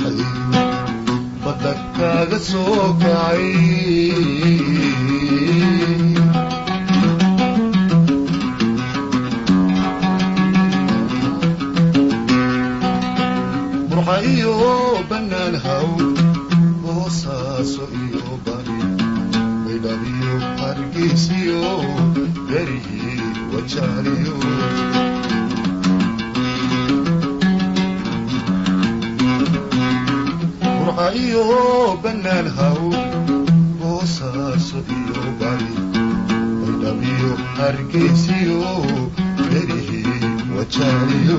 baxay badda kaaga soo kacay burxayo banaan haw boosaaso iyo bari baydhabo hargeysiyo berihii wajaaliyo burxayo banaan haw boosaaso iyo bari baydhabo hargeysiyo berihii wajaaliyo